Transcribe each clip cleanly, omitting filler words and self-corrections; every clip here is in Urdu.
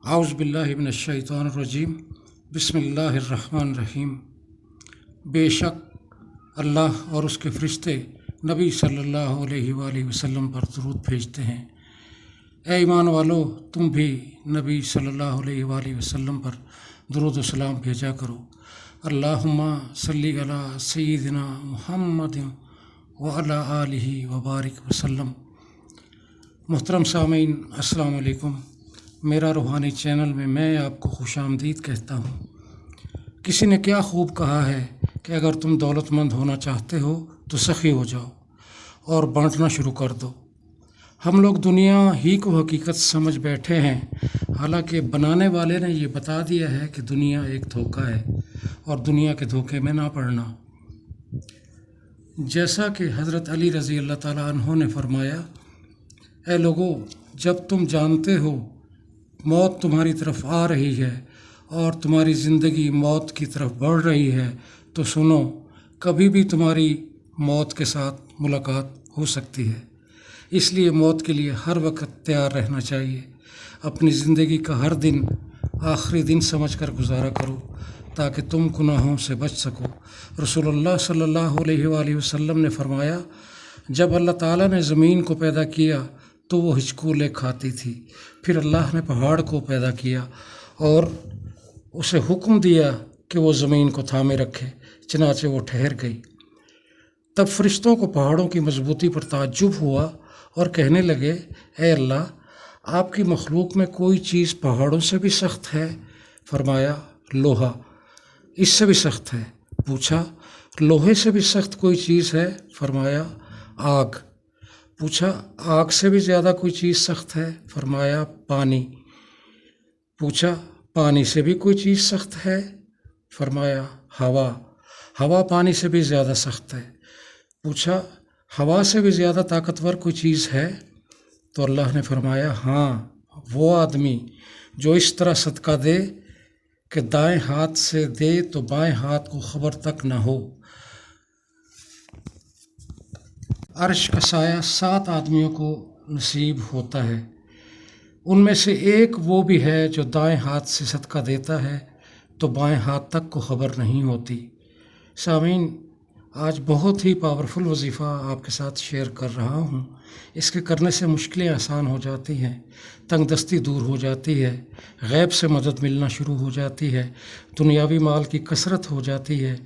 اعوذ باللہ من الشیطان الرجیم بسم اللہ الرحمن الرحیم۔ بے شک اللہ اور اس کے فرشتے نبی صلی اللہ علیہ وآلہ وسلم پر درود بھیجتے ہیں۔ اے ایمان والو، تم بھی نبی صلی اللہ علیہ وآلہ وسلم پر درود و سلام بھیجا کرو۔ اللہم صلی علی سیدنا محمد وعلی آلہ وبارک وسلم۔ محترم سامعین، السلام علیکم۔ میرا روحانی چینل میں میں آپ کو خوش آمدید کہتا ہوں۔ کسی نے کیا خوب کہا ہے کہ اگر تم دولت مند ہونا چاہتے ہو تو سخی ہو جاؤ اور بانٹنا شروع کر دو۔ ہم لوگ دنیا ہی کو حقیقت سمجھ بیٹھے ہیں، حالانکہ بنانے والے نے یہ بتا دیا ہے کہ دنیا ایک دھوکہ ہے اور دنیا کے دھوکے میں نہ پڑنا۔ جیسا کہ حضرت علی رضی اللہ تعالیٰ عنہ نے فرمایا، اے لوگو، جب تم جانتے ہو موت تمہاری طرف آ رہی ہے اور تمہاری زندگی موت کی طرف بڑھ رہی ہے تو سنو، کبھی بھی تمہاری موت کے ساتھ ملاقات ہو سکتی ہے۔ اس لیے موت کے لیے ہر وقت تیار رہنا چاہیے۔ اپنی زندگی کا ہر دن آخری دن سمجھ کر گزارا کرو تاکہ تم گناہوں سے بچ سکو۔ رسول اللہ صلی اللہ علیہ وآلہ وسلم نے فرمایا، جب اللہ تعالیٰ نے زمین کو پیدا کیا تو وہ ہچکولے کھاتی تھی، پھر اللہ نے پہاڑ کو پیدا کیا اور اسے حکم دیا کہ وہ زمین کو تھامے رکھے، چنانچہ وہ ٹھہر گئی۔ تب فرشتوں کو پہاڑوں کی مضبوطی پر تعجب ہوا اور کہنے لگے، اے اللہ، آپ کی مخلوق میں کوئی چیز پہاڑوں سے بھی سخت ہے؟ فرمایا، لوہا اس سے بھی سخت ہے۔ پوچھا، لوہے سے بھی سخت کوئی چیز ہے؟ فرمایا، آگ۔ پوچھا، آگ سے بھی زیادہ کوئی چیز سخت ہے؟ فرمایا، پانی۔ پوچھا، پانی سے بھی کوئی چیز سخت ہے؟ فرمایا، ہوا۔ ہوا پانی سے بھی زیادہ سخت ہے۔ پوچھا، ہوا سے بھی زیادہ طاقتور کوئی چیز ہے؟ تو اللہ نے فرمایا، ہاں، وہ آدمی جو اس طرح صدقہ دے کہ دائیں ہاتھ سے دے تو بائیں ہاتھ کو خبر تک نہ ہو۔ عرش کا سایہ 7 آدمیوں کو نصیب ہوتا ہے، ان میں سے ایک وہ بھی ہے جو دائیں ہاتھ سے صدقہ دیتا ہے تو بائیں ہاتھ تک کو خبر نہیں ہوتی۔ سامعین، آج بہت ہی پاورفل وظیفہ آپ کے ساتھ شیئر کر رہا ہوں۔ اس کے کرنے سے مشکلیں آسان ہو جاتی ہیں، تنگ دستی دور ہو جاتی ہے، غیب سے مدد ملنا شروع ہو جاتی ہے، دنیاوی مال کی کثرت ہو جاتی ہے،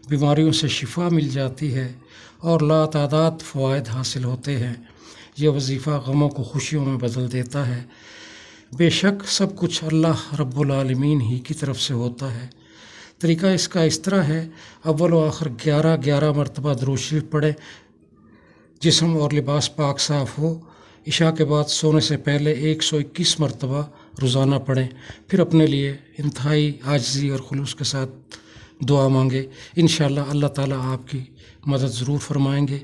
بیماریوں سے شفا مل جاتی ہے اور لاتعداد فوائد حاصل ہوتے ہیں۔ یہ وظیفہ غموں کو خوشیوں میں بدل دیتا ہے۔ بے شک سب کچھ اللہ رب العالمین ہی کی طرف سے ہوتا ہے۔ طریقہ اس کا اس طرح ہے، اول و آخر 11 مرتبہ درود شریف پڑھیں، جسم اور لباس پاک صاف ہو۔ عشاء کے بعد سونے سے پہلے 121 مرتبہ روزانہ پڑھیں، پھر اپنے لیے انتہائی عاجزی اور خلوص کے ساتھ دعا مانگے۔ انشاءاللہ اللہ تعالیٰ آپ کی مدد ضرور فرمائیں گے۔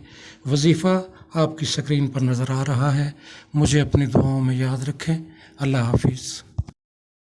وظیفہ آپ کی سکرین پر نظر آ رہا ہے، مجھے اپنی دعاؤں میں یاد رکھیں۔ اللہ حافظ۔